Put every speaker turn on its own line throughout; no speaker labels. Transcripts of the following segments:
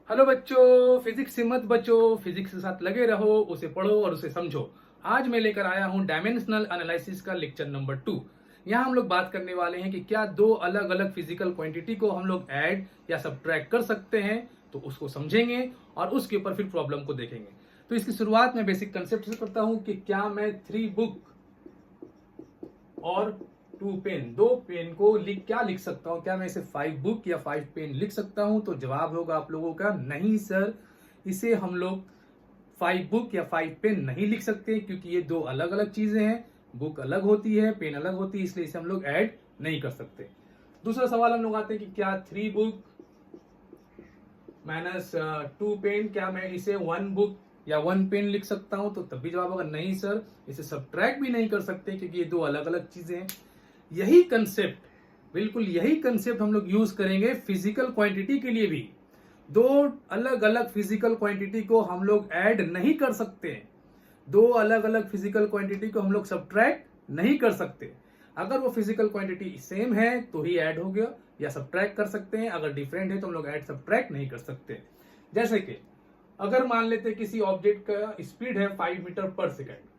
Hello बच्चों, physics से मत बचो, फिजिक्स के साथ लगे रहो, उसे पढ़ो और उसे समझो। आज मैं लेकर आया हूं डायमेंशनल एनालिसिस का लेक्चर नंबर 2। यहाँ हम लोग बात करने वाले हैं कि क्या दो अलग अलग फिजिकल क्वांटिटी को हम लोग ऐड या सब्ट्रैक्ट कर सकते हैं। तो उसको समझेंगे और उसके ऊपर फिर प्रॉब्लम को देखेंगे। तो इसकी शुरुआत में बेसिक कंसेप्ट से करता हूं कि क्या मैं 3 बुक और 2 पेन, 2 पेन को क्या लिख सकता हूं? क्या मैं इसे 5 बुक या 5 पेन लिख सकता हूं? तो जवाब होगा आप लोगों का नहीं सर, इसे हम लोग 5 बुक या 5 पेन नहीं लिख सकते, क्योंकि ये दो अलग अलग चीजें हैं। बुक अलग होती है, पेन अलग होती है, इसलिए इसे हम लोग ऐड नहीं कर सकते। दूसरा सवाल हम लोग आते हैं कि क्या 3 बुक माइनस 2 पेन, क्या मैं इसे 1 बुक या 1 पेन लिख सकता हूं? तो तब भी जवाब होगा नहीं सर, इसे सब्ट्रैक्ट भी नहीं कर सकते, क्योंकि ये दो अलग अलग चीजें हैं। यही कंसेप्ट, बिल्कुल यही कंसेप्ट हम लोग यूज करेंगे फिजिकल क्वांटिटी के लिए भी। दो अलग अलग फिजिकल क्वांटिटी को हम लोग ऐड नहीं कर सकते, दो अलग अलग फिजिकल क्वांटिटी को हम लोग सब्ट्रैक्ट नहीं कर सकते। अगर वो फिजिकल क्वांटिटी सेम है तो ही ऐड हो गया या सब्ट्रैक्ट कर सकते हैं, अगर डिफरेंट है तो हम लोग ऐड सब्ट्रैक्ट नहीं कर सकते। जैसे कि अगर मान लेते किसी ऑब्जेक्ट का स्पीड है 5 मीटर पर सेकेंड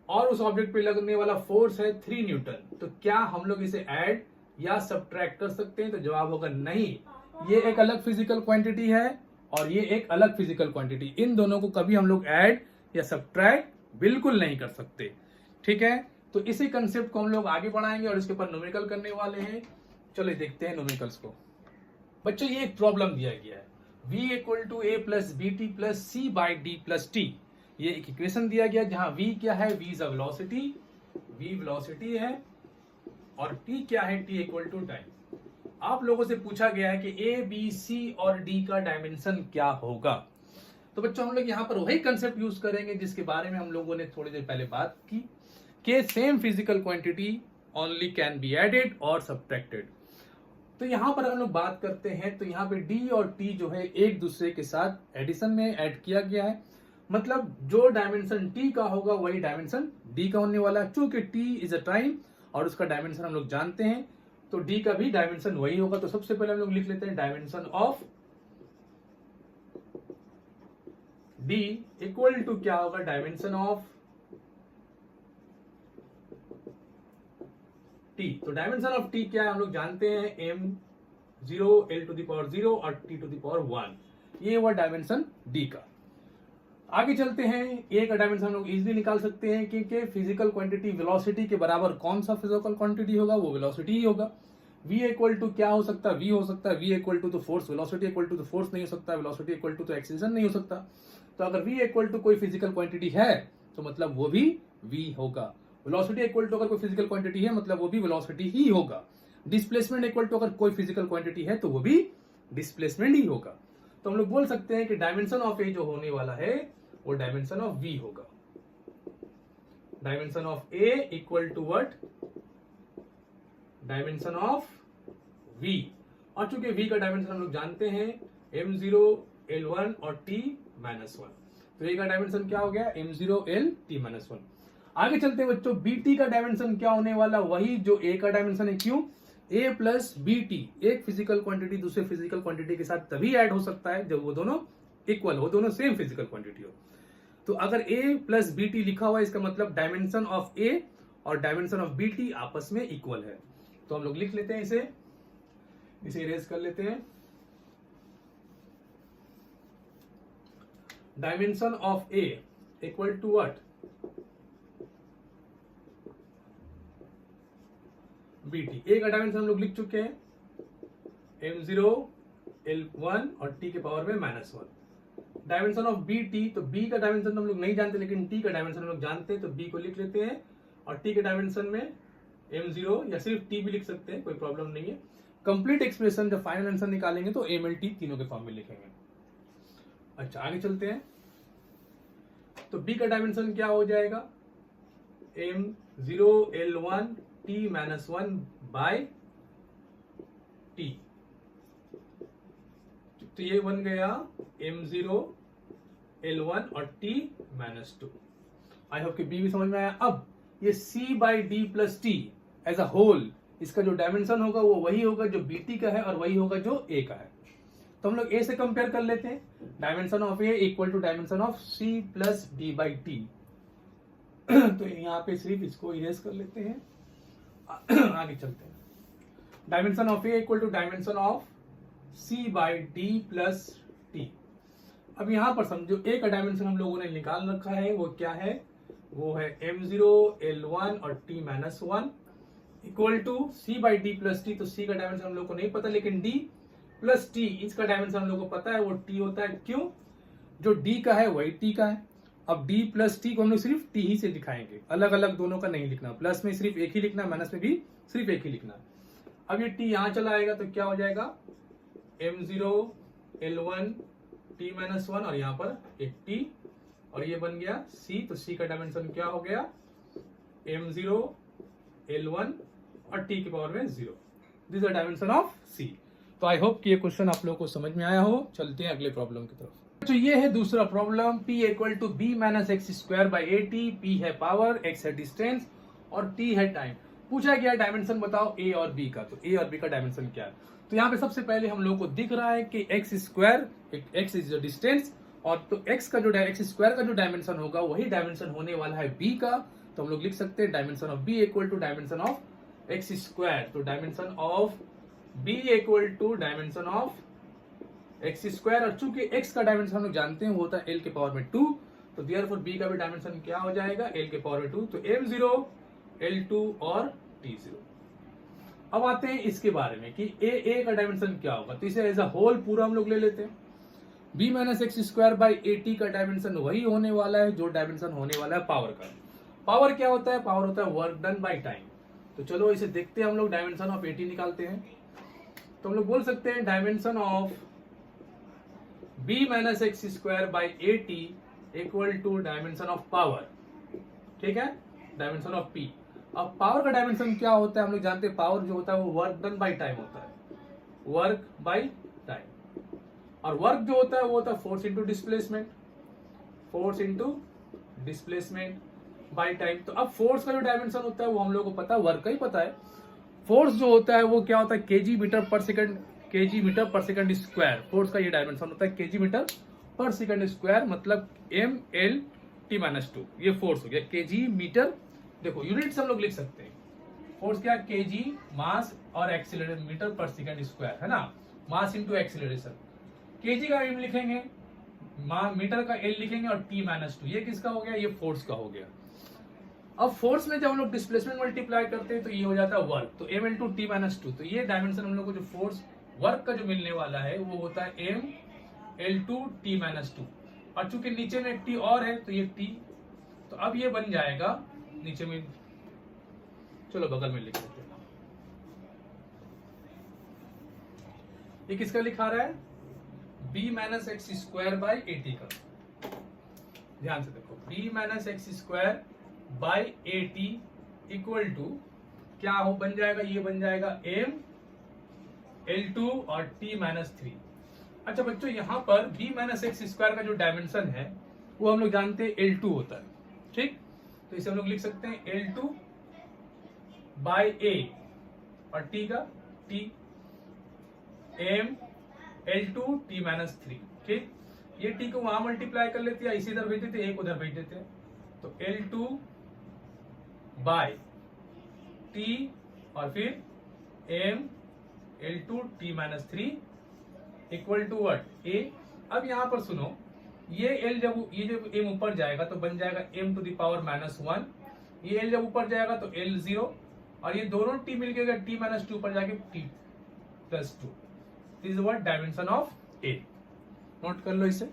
और उस ऑब्जेक्ट पे लगने वाला फोर्स है 3 न्यूटन, तो क्या हम लोग इसे ऐड या सब्ट्रैक्ट कर सकते हैं? तो जवाब होगा नहीं। ये एक अलग फिजिकल क्वांटिटी है और ये एक अलग फिजिकल क्वांटिटी, इन दोनों को कभी हम लोग ऐड या सब्ट्रैक्ट बिल्कुल नहीं कर सकते। ठीक है, तो इसी कंसेप्ट को हम लोग आगे बढ़ाएंगे और इसके ऊपर न्यूमेरिकल करने वाले हैं। चलिए देखते हैं न्यूमेरिकल्स को। बच्चों, ये एक प्रॉब्लम दिया गया है, v equal to A plus B T plus C by D plus T. ये एक इक्वेशन दिया गया जहां v क्या है, v is a velocity, v velocity है, और t क्या है, t इक्वल टू टाइम। आप लोगों से पूछा गया है कि a b c और d का डायमेंशन क्या होगा। तो बच्चों, हम लोग यहाँ पर वही कंसेप्ट यूज करेंगे जिसके बारे में हम लोगों ने थोड़ी देर पहले बात की कि same physical quantity only can be added और सब्ट्रैक्टेड। तो यहां पर हम लोग बात करते हैं, तो यहाँ पे d और t जो है एक दूसरे के साथ एडिशन में ऐड किया गया है। मतलब जो डायमेंशन t का होगा वही डायमेंशन d का होने वाला है। चूंकि t इज अ टाइम और उसका डायमेंशन हम लोग जानते हैं, तो d का भी डायमेंशन वही होगा। तो सबसे पहले हम लोग लिख लेते हैं dimension of d equal to क्या होगा, डायमेंशन ऑफ t। तो डायमेंशन ऑफ t क्या है हम लोग जानते हैं, m0 l to the power 0 और t टू द पावर 1। ये हुआ डायमेंशन d का। आगे चलते हैं, a का डायमेंशन हम लोग इजीली निकाल सकते हैं, क्योंकि फिजिकल क्वांटिटी वेलोसिटी के बराबर कौन सा फिजिकल क्वांटिटी होगा, वो वेलोसिटी ही होगा। v इक्वल टू क्या हो सकता है, v हो सकता है v इक्वल टू तो फोर्स, वेलोसिटी इक्वल टू तो फोर्स नहीं हो सकता, वेलोसिटी इक्वल टू तो एक्सीलरेशन नहीं हो सकता। तो अगर v इक्वल टू कोई फिजिकल क्वांटिटी है तो मतलब वो भी v होगा। वेलोसिटी इक्वल टू अगर कोई फिजिकल क्वांटिटी है मतलब वो भी वेलोसिटी ही होगा। डिस्प्लेसमेंट इक्वल टू अगर कोई फिजिकल क्वांटिटी है तो वो भी डिस्प्लेसमेंट ही होगा। तो हम लोग बोल सकते हैं कि डायमेंशन ऑफ ए जो होने वाला है वो डायमेंशन ऑफ v होगा। Dimension of a equal to what, dimension of v। और चूंकि v का डायमेंशन हम लोग जानते हैं m0 l1 और t माइनस 1, तो a का डायमेंशन क्या हो गया, m0 l t माइनस 1। आगे चलते हैं बच्चों, bt का डायमेंशन क्या होने वाला, वही जो a का डायमेंशन है। क्यों, a प्लस bt, एक फिजिकल क्वांटिटी दूसरे फिजिकल क्वांटिटी के साथ तभी ऐड हो सकता है जब वो दोनों इक्वल हो, दोनों सेम फिजिकल क्वांटिटी हो। तो अगर a प्लस बी टी लिखा हुआ है इसका मतलब डायमेंशन ऑफ a और डायमेंशन ऑफ बी टी आपस में इक्वल है। तो हम लोग लिख लेते हैं इसे इरेज कर लेते हैं। Dimension of a equal to what, B T. a का डायमेंशन हम लोग लिख चुके हैं m0 l1 और t के पावर में minus 1। Dimension of B T, तो b का डायमेंशन हम लोग नहीं जानते लेकिन t का डायमेंशन हम लोग जानते हैं, तो b को लिख लेते हैं। और t के डायमेंशन में m0 या सिर्फ t भी लिख सकते हैं, कोई प्रॉब्लम नहीं है। कंप्लीट एक्सप्रेशन जब फाइनल आंसर निकालेंगे तो mlt तीनों के फॉर्म में लिखेंगे। अच्छा, आगे चलते हैं। तो b का डायमेंशन क्या हो जाएगा, m0 l1 t minus 1 bye t। तो ये बन गया m0 l1 और t माइनस 2। आई होप कि b भी समझ में आया। अब ये c by D plus T as a whole, इसका जो डायमेंशन होगा वो वही होगा जो bt का है और वही होगा जो a का है। तो हम लोग ए से कंपेयर कर लेते हैं। Dimension of A equal to dimension of C plus D by T. तो यहाँ पे सिर्फ इसको इरेज कर लेते हैं, आगे चलते हैं। Dimension of A equal to dimension of C by D plus T. अब यहां पर समझो ए का डायमेंशन हम लोगों ने निकाल रखा है, वो क्या है, वो है m0 l1 और t minus 1 equal to c by D plus T. तो c का डायमेंशन हम लोग को नहीं पता, लेकिन d प्लस t इसका डायमेंशन हम लोग को पता है, वो t होता है। क्यों? जो d का है वही t का है। अब d प्लस t को हम लोग सिर्फ t ही से दिखाएंगे, अलग अलग दोनों का नहीं लिखना। प्लस में सिर्फ एक ही लिखना, माइनस में भी सिर्फ एक ही लिखना। अब ये t यहां चला आएगा तो क्या हो जाएगा, m0 l1 t माइनस 1 और यहाँ पर एक t, और ये बन गया c। तो c का डायमेंशन क्या हो गया, m0 l1 और t के पावर में 0। This is the dimension of c। तो आई होप कि ये क्वेश्चन आप लोगों को समझ में आया हो। चलते हैं अगले प्रॉब्लम की तरफ। तो ये है दूसरा problem, p equal to b minus X square by A T. p है पावर, x है डिस्टेंस और t है टाइम। पूछा गया डायमेंशन बताओ a और b का। तो a और b का डायमेंशन क्या है? तो यहाँ पे सबसे पहले हम लोग को दिख रहा है कि x square, x is the distance, और तो एक्स का जो एक्स स्क्वायर का जो डायमेंशन होगा वही डायमेंशन होने वाला है बी का। तो हम लोग लिख सकते हैं dimension of B equal to dimension of X square. तो dimension of B equal to dimension of X square, और चूंकि एक्स का डायमेंशन हम लोग जानते हैं वो होता है एल के पावर में 2, तो देयरफॉर बी का भी डायमेंशन क्या हो जाएगा, एल के पावर में 2। तो m0 l2 और t0। अब आते हैं इसके बारे में कि ए का डायमेंशन क्या होगा। तो इसे एज अ होल पूरा हम लोग ले लेते हैं। b minus X square by A T का डायमेंशन वही होने वाला है जो डायमेंशन होने वाला है पावर का। पावर क्या होता है? पावर होता है वर्क डन बाई टाइम। तो चलो इसे देखते हैं हम लोग, डायमेंशन ऑफ ए टी निकालते हैं। तो हम लोग बोल सकते हैं dimension of b minus X square by A T equal to dimension of power. ठीक है, डायमेंशन ऑफ p। अब पावर का डायमेंशन क्या होता है? हम लोग जानते हैं पावर जो होता है वो वर्क डन बाई टाइम होता है, वर्क बाई टाइम। और वर्क जो होता है वो होता है force into displacement, force into displacement by time. तो अब फोर्स का जो डायमेंशन होता है वो हम लोग को पता है, वर्क का ही पता है। फोर्स जो होता है वो क्या होता है, केजी मीटर पर सेकंड, केजी मीटर पर सेकंड स्क्वायर। फोर्स का ये डायमेंशन होता है केजी मीटर पर सेकंड स्क्वायर, मतलब एम एल टी माइनस 2। ये फोर्स हो गया केजी मीटर। देखो यूनिट्स हम लोग लिख सकते हैं, फोर्स क्या, केजी मास और एक्सीलरेशन मीटर पर सेकंड स्क्वायर है ना, मास इंटू एक्सीलरेशन। केजी का एम लिखेंगे, मीटर का एल लिखेंगे और टी माइनस 2। ये किसका हो गया, ये फोर्स का हो गया। अब फोर्स में जब हम लोग डिस्प्लेसमेंट मल्टीप्लाई करते हैं तो ये हो जाता है वर्क, तो एम इंटू टी माइनस 2। तो ये डायमेंशन हम लोग को जो फोर्स वर्क का जो मिलने वाला है वो होता है M L two T minus 2। और चूंकि नीचे में टी और है तो ये टी, तो अब ये बन जाएगा नीचे में, चलो बगल में लिख लेते हैं। ये किसका लिखा रहा है, b minus X square by A T का। ध्यान से देखो, b minus X square by A T equal to क्या हो बन जाएगा, ये बन जाएगा m l2 और t माइनस 3। अच्छा बच्चों, यहां पर b माइनस एक्स स्क्वायर का जो डायमेंशन है वो हम लोग जानते हैं l2 होता है। ठीक, तो इसे हम लोग लिख सकते हैं l2 बाई a और t का t m l2 t minus 3। ठीक, ये t को वहां मल्टीप्लाई कर लेते हैं, इसी इधर भेज देते, एक उधर भेज देते हैं। तो l2 बाई t और फिर m l2 t minus 3 equal to what, a। अब यहां पर सुनो, ये l जब ये जब m ऊपर जाएगा तो बन जाएगा m to the power minus 1। ये l जब ऊपर जाएगा तो l 0, और ये दोनों t मिलके t माइनस 2 ऊपर जाके t plus 2। This is what dimension of a। Note कर लो इसे।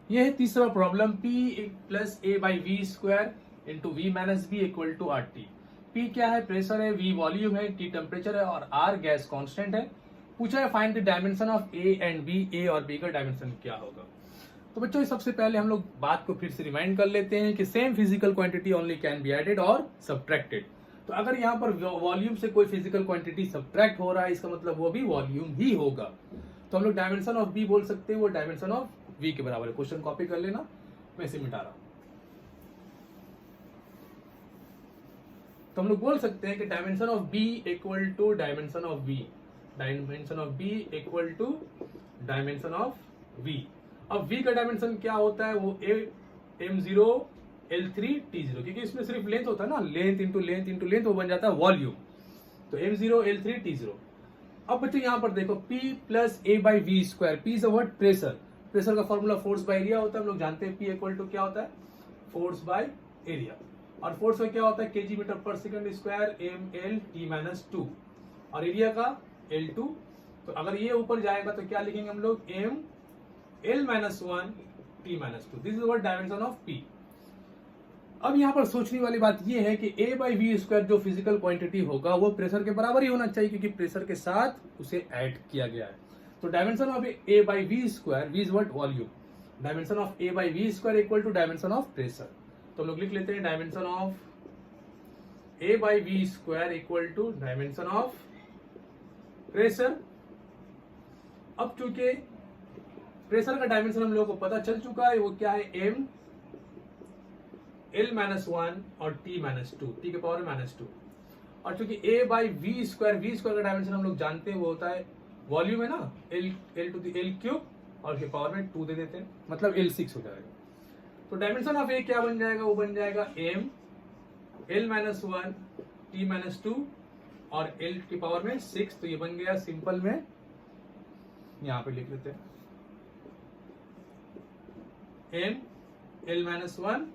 ये है तीसरा problem, p plus a by V square into V minus B equal to R T. p क्या है, प्रेशर है, v वॉल्यूम है, t टेम्परेचर है और r गैस कांस्टेंट है। पूछा है find the dimension of a and b, a और b का डायमेंशन क्या होगा। तो बच्चों सबसे पहले हम लोग बात को फिर से रिमाइंड कर लेते हैं कि same physical quantity only can be added और सब्ट्रैक्टेड। तो अगर यहाँ पर वॉल्यूम से कोई फिजिकल क्वांटिटी सब्ट्रैक्ट हो रहा है, इसका मतलब वो भी वॉल्यूम ही होगा। तो हम लोग डायमेंशन ऑफ b बोल सकते हैं वो डायमेंशन ऑफ v के बराबर है। क्वेश्चन कॉपी कर लेना, मैं इसे मिटा रहा हूं। तो हम लोग बोल सकते हैं कि dimension of b equal to dimension of v। Dimension of B equal to dimension of V. अब वी का डायमेंशन क्या होता है, वो m0 l3 t0, क्योंकि इसमें सिर्फ लेंथ होता है ना, length into length into length, वो बन जाता है वॉल्यूम। तो m0 l3 t0। अब बच्चों यहाँ पर देखो P plus A by V square, P is a word pressure, pressure का फॉर्मूला फोर्स बाय एरिया होता है, हम लोग जानते हैं P इक्वल टू क्या होता है, फोर्स बाय एरिया। और फोर्स का क्या होता है, केजी मीटर पर सेकंड स्क्वायर ml t-2, और एरिया का L2। तो अगर ये ऊपर जाएगा तो क्या लिखेंगे हम लोग, m l-1 t-2, this is what dimension of P। अब यहाँ पर सोचने वाली बात ये है कि a बाई वी स्क्वायर जो फिजिकल क्वांटिटी होगा वो प्रेशर के बराबर ही होना चाहिए, क्योंकि प्रेशर के साथ उसे ऐड किया गया है। तो dimension of a by V square, V is what, volume, dimension of a by V square equal to dimension of pressure. तो हम लोग लिख लेते हैं dimension of a by V square equal to dimension of pressure. अब चूंकि pressure का dimension हम लोगों को पता चल चुका है, वो क्या है, m l-1 और t-2, t के पावर -2। और चूंकि a बाई वी स्क्वायर का डायमेंशन हम लोग जानते हैं, वो होता है वॉल्यूम है ना, l to the l cube, और के पावर में 2 दे देते हैं, मतलब l6 हो जाएगा। तो डायमेंशन ऑफ a क्या बन जाएगा, वो बन जाएगा m l-1 t-2 और l की पावर में 6। तो ये बन गया सिंपल में, यहां पे लिख लेते हैं m l-1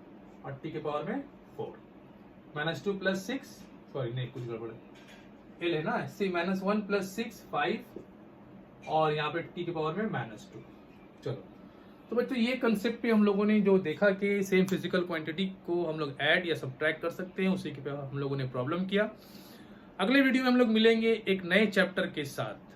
और t के पावर में 4, -2 प्लस 6, सॉरी नहीं कुछ गड़बड़ है, l है ना, -1 प्लस 6 5, और यहाँ पे t के पावर में -2। चलो, तो बच्चों ये कंसेप्ट पे हम लोगों ने जो देखा कि सेम फिजिकल क्वांटिटी को हम लोग ऐड या सब्ट्रैक्ट कर सकते हैं, उसी के पे हम लोगों ने प्रॉब्लम किया। अगले वीडियो में हम लोग मिलेंगे एक नए चैप्टर के साथ।